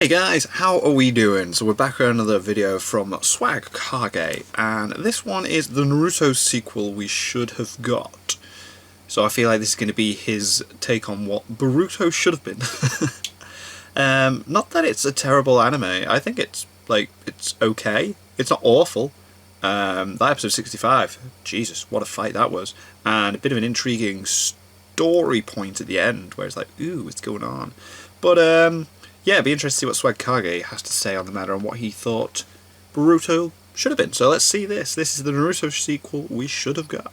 Hey guys, how are we doing? So we're back with another video from Swagkage, and this one is the Naruto sequel we should have got. So I feel like this is going to be his take on what Boruto should have been. Not that it's a terrible anime, I think it's okay. It's not awful. That episode 65, Jesus, what a fight that was. And a bit of an intriguing story point at the end, where it's like, ooh, what's going on? But, yeah, it'd be interesting to see what Swagkage has to say on the matter and what he thought Boruto should have been. So let's see this. This is the Naruto sequel we should have got.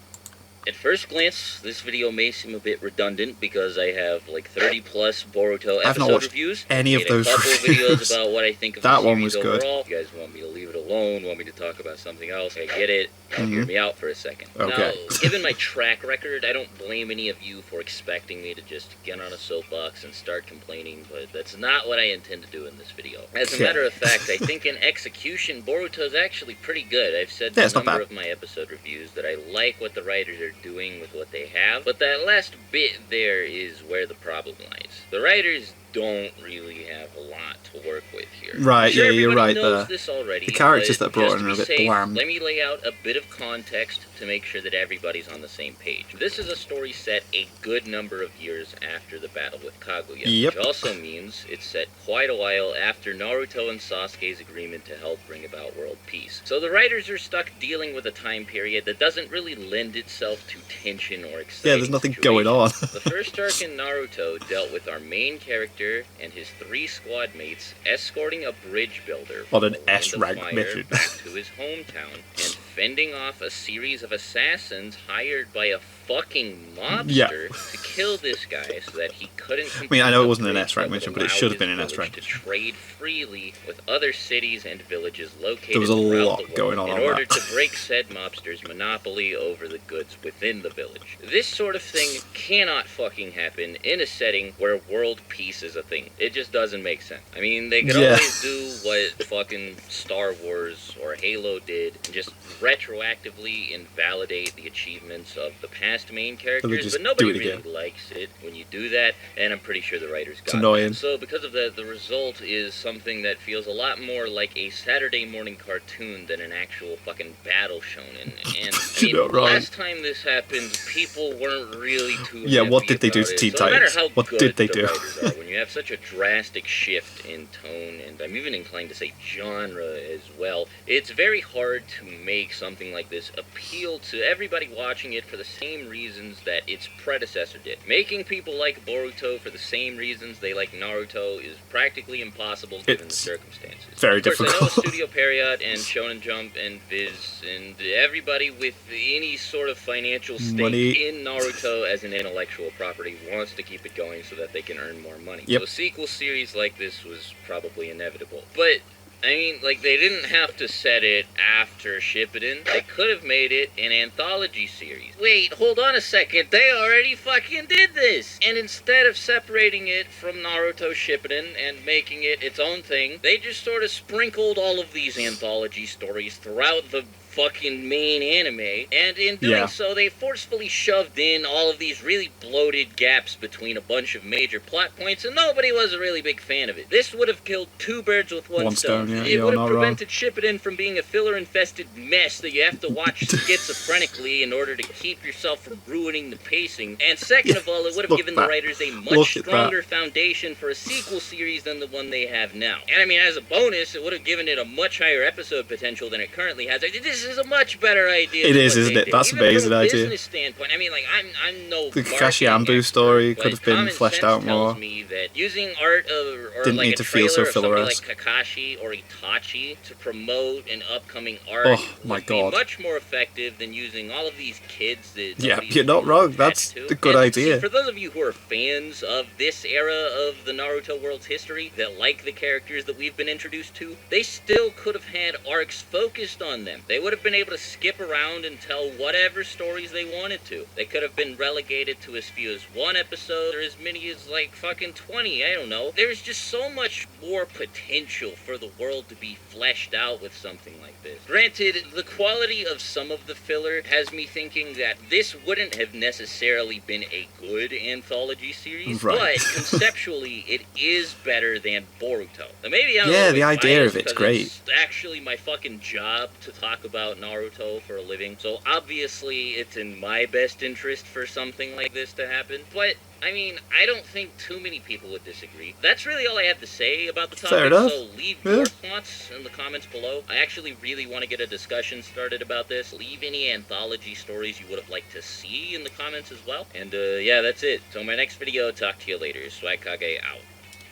At first glance, this video may seem a bit redundant because I have like 30 plus Boruto I've not episode watched reviews. any of those a couple reviews. videos about what I think of That the one series was good. overall. You guys want me to leave it alone, want me to talk about something else, I get it. Hear me out for a second. Okay. Now, given my track record, I don't blame any of you for expecting me to just get on a soapbox and start complaining, but that's not what I intend to do in this video. As a matter of fact, I think in execution, Boruto's actually pretty good. I've said in a number of my episode reviews that I like what the writers are doing with what they have, but that last bit there is where the problem lies. The writers don't really have a lot to work with here. Right, sure, yeah, you're right knows there. this already, The characters that brought just in are a to be bit safe, bland. let me lay out a bit of context to make sure that everybody's on the same page. This is a story set a good number of years after the battle with Kaguya, which also means it's set quite a while after Naruto and Sasuke's agreement to help bring about world peace. So the writers are stuck dealing with a time period that doesn't really lend itself to tension or excitement. Yeah, there's nothing going on. The first arc in Naruto dealt with our main character and his 3 squad mates escorting a bridge builder on an from the S-rank fire mission back to his hometown and fending off a series of assassins hired by a fucking mobster to kill this guy so that he couldn't complete I know it wasn't an S-rank mission, but it should have been an S-rank. To trade freely with other cities and villages located there was a lot the world going on in on order that. to break said mobster's monopoly over the goods within the village. This sort of thing cannot fucking happen in a setting where world peace is a thing. It just doesn't make sense. I mean, they could always do what fucking Star Wars or Halo did and just retroactively invalidate the achievements of the past main characters, but nobody really likes it when you do that, and I'm pretty sure the writers got it. So because of that, the result is something that feels a lot more like a Saturday morning cartoon than an actual fucking battle shonen. And I mean, last time this happened, people weren't really too happy what did they do about to it. Teen So no matter Titans? how What good did they the do? writers are, when you have such a drastic shift in tone, and I'm even inclined to say genre as well, it's very hard to make something like this appeal to everybody watching it for the same reasons that its predecessor did. Making people like Boruto for the same reasons they like Naruto is practically impossible given the circumstances. Very difficult. difficult. I know Studio Period and Shonen Jump and Viz and everybody with any sort of financial stake in Naruto as an intellectual property wants to keep it going so that they can earn more money. So a sequel series like this was probably inevitable. But I mean, like, they didn't have to set it after Shippuden. They could have made it an anthology series. Wait, hold on a second. They already fucking did this! And instead of separating it from Naruto Shippuden and making it its own thing, they just sort of sprinkled all of these anthology stories throughout the fucking main anime, and in doing so, they forcefully shoved in all of these really bloated gaps between a bunch of major plot points, and nobody was a really big fan of it. This would have killed 2 birds with one stone. It would have prevented Shippuden from being a filler-infested mess that you have to watch schizophrenically in order to keep yourself from ruining the pacing, and second of all, it would have given the writers a much stronger foundation for a sequel series than the one they have now. And I mean, as a bonus, it would have given it a much higher episode potential than it currently has. This is a much better idea. It is, isn't it? That's an amazing idea. From a business standpoint, I mean, like, I'm no the Kakashi Ambu story could have been fleshed out more. Me that using art or didn't like need a to feel so trailer of filler-esque. somebody like Kakashi or Itachi to promote an upcoming arc would be much more effective than using all of these kids that you're not wrong. That's a good idea. See, for those of you who are fans of this era of the Naruto world's history that like the characters that we've been introduced to, they still could have had arcs focused on them. They would have have been able to skip around and tell whatever stories they wanted to. They could have been relegated to as few as 1 episode or as many as like fucking 20, I don't know. There's just so much more potential for the world to be fleshed out with something like this. Granted, the quality of some of the filler has me thinking that this wouldn't have necessarily been a good anthology series, right. But conceptually it is better than Boruto. Now, maybe I'm the idea of it's great. It's actually my fucking job to talk about Naruto for a living, so obviously it's in my best interest for something like this to happen, but I mean, I don't think too many people would disagree. That's really all I have to say about the topic, Fair enough. so leave your thoughts in the comments below. I actually really want to get a discussion started about this. Leave any anthology stories you would have liked to see in the comments as well. And yeah, that's it. So my next video, talk to you later. Swagkage out.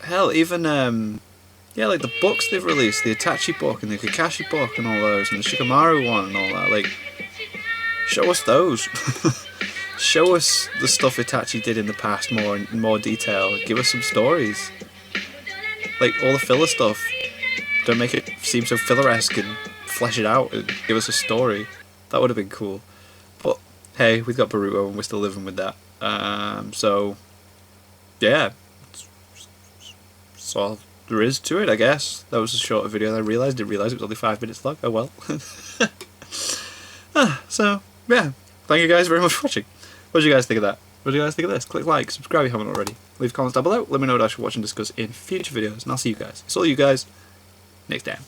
Hell, even, yeah, like the books they've released, the Itachi book and the Kakashi book and all those, and the Shikamaru one and all that, like, show us those. Show us the stuff Itachi did in the past in more detail. Give us some stories. Like, all the filler stuff. Don't make it seem so filler-esque and flesh it out and give us a story. That would have been cool. But, hey, we've got Boruto and we're still living with that. So, yeah. That's all there is to it, I guess. That was a shorter video than I realised. Didn't realise it was only 5 minutes long. Oh well. So, yeah. Thank you guys very much for watching. What did you guys think of that? What did you guys think of this? Click like, subscribe if you haven't already. Leave comments down below. Let me know what I should watch and discuss in future videos. And I'll see you guys. It's all you guys next time.